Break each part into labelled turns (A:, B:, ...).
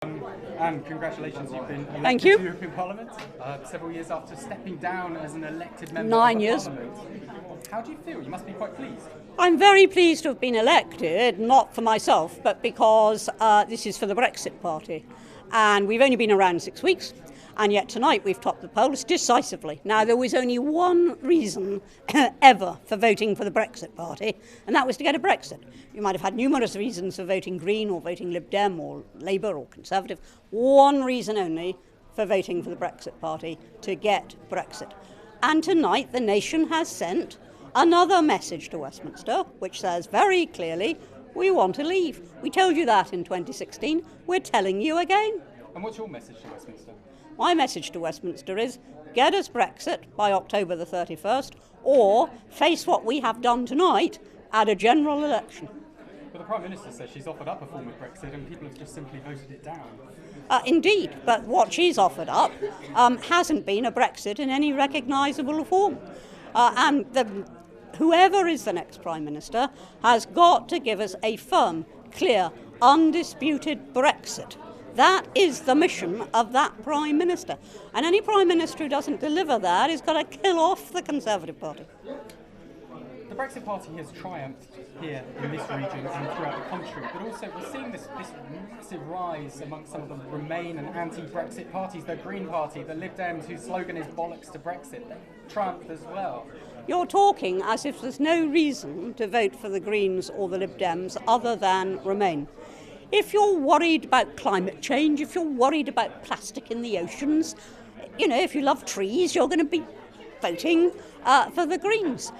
A: And congratulations, you've been elected
B: Thank you.
A: to the European Parliament several years after stepping down as an elected member
B: 9
A: of the
B: years.
A: Parliament. How do you feel? You must be quite pleased.
B: I'm very pleased to have been elected, not for myself, but because this is for the Brexit Party. And we've only been around 6 weeks, and yet tonight we've topped the polls decisively. Now, there was only one reason ever for voting for the Brexit Party, and that was to get a Brexit. You might have had numerous reasons for voting Green or voting Lib Dem or Labour or Conservative. One reason only for voting for the Brexit Party, to get Brexit. And tonight the nation has sent another message to Westminster, which says very clearly, we want to leave. We told you that in 2016. We're telling you again.
A: And what's your message to Westminster?
B: My message to Westminster is, get us Brexit by October the 31st, or face what we have done tonight at a general election.
A: Well, the Prime Minister says she's offered up a form of Brexit and people have just simply voted it down.
B: Indeed, but what she's offered up hasn't been a Brexit in any recognisable form. Whoever is the next Prime Minister has got to give us a firm, clear, undisputed Brexit. That is the mission of that Prime Minister. And any Prime Minister who doesn't deliver that is going to kill off the Conservative Party.
A: The Brexit Party has triumphed here in this region and throughout the country, but also we're seeing this massive rise amongst some of the Remain and anti-Brexit parties. The Green Party, the Lib Dems, whose slogan is bollocks to Brexit, they triumphed as well.
B: You're talking as if there's no reason to vote for the Greens or the Lib Dems other than Remain. If you're worried about climate change, if you're worried about plastic in the oceans, if you love trees, you're going to be voting for the Greens.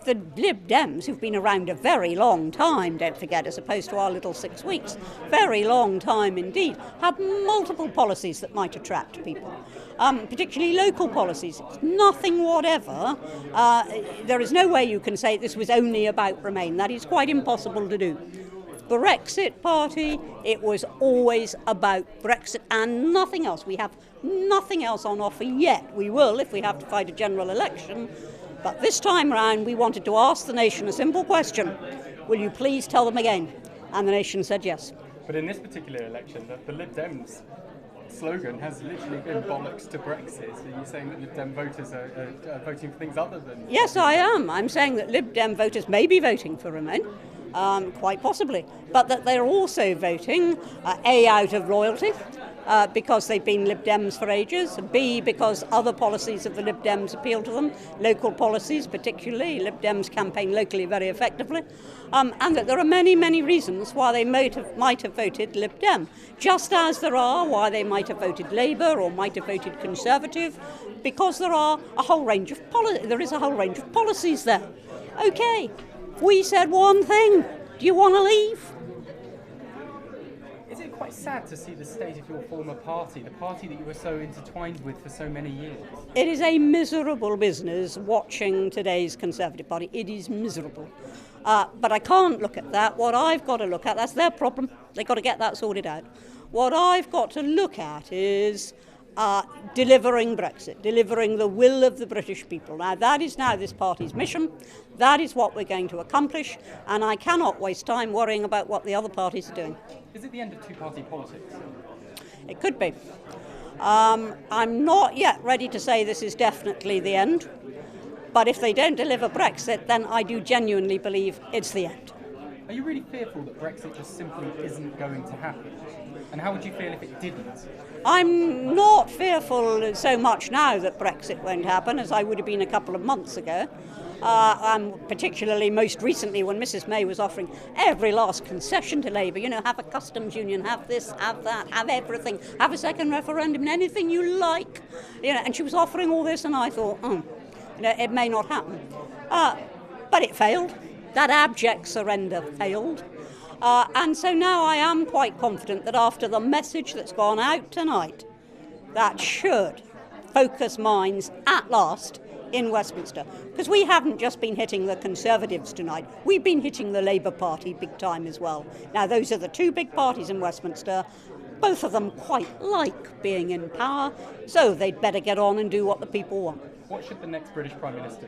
B: The Lib Dems, who've been around a very long time, don't forget, as opposed to our little 6 weeks, very long time indeed, have multiple policies that might attract people, particularly local policies. Nothing whatever. There is no way you can say this was only about Remain. That is quite impossible to do. Brexit Party, it was always about Brexit and nothing else. We have nothing else on offer yet. We will if we have to fight a general election. But this time round, we wanted to ask the nation a simple question. Will you please tell them again? And the nation said yes.
A: But in this particular election, the Lib Dems slogan has literally been bollocks to Brexit. So you're saying that Lib Dem voters are voting for things other than...
B: Yes, I am. I'm saying that Lib Dem voters may be voting for Remain. Quite possibly, but that they're also voting, A, out of loyalty, because they've been Lib Dems for ages, B, because other policies of the Lib Dems appeal to them, local policies particularly. Lib Dems campaign locally very effectively, and that there are many, many reasons why they might have voted Lib Dem, just as there are why they might have voted Labour or might have voted Conservative, because there is a whole range of policies there. Okay. We said one thing. Do you want to leave?
A: Is it quite sad to see the state of your former party, the party that you were so intertwined with for so many years?
B: It is a miserable business watching today's Conservative Party. It is miserable. But I can't look at that. What I've got to look at, that's their problem. They've got to get that sorted out. What I've got to look at is delivering Brexit, delivering the will of the British people. Now, that is now this party's mission. That is what we're going to accomplish, and I cannot waste time worrying about what the other parties are doing.
A: Is it the end of two-party politics?
B: It could be. I'm not yet ready to say this is definitely the end, but if they don't deliver Brexit, then I do genuinely believe it's the end.
A: Are you really fearful that Brexit just simply isn't going to happen? And how would you feel if it didn't?
B: I'm not fearful so much now that Brexit won't happen as I would have been a couple of months ago. Particularly most recently when Mrs May was offering every last concession to Labour, have a customs union, have this, have that, have everything, have a second referendum, anything you like. And she was offering all this and I thought, it may not happen. But it failed. That abject surrender failed. And so now I am quite confident that after the message that's gone out tonight, that should focus minds at last in Westminster. Because we haven't just been hitting the Conservatives tonight, we've been hitting the Labour Party big time as well. Now those are the two big parties in Westminster. Both of them quite like being in power, so they'd better get on and do what the people want.
A: What should the next British Prime Minister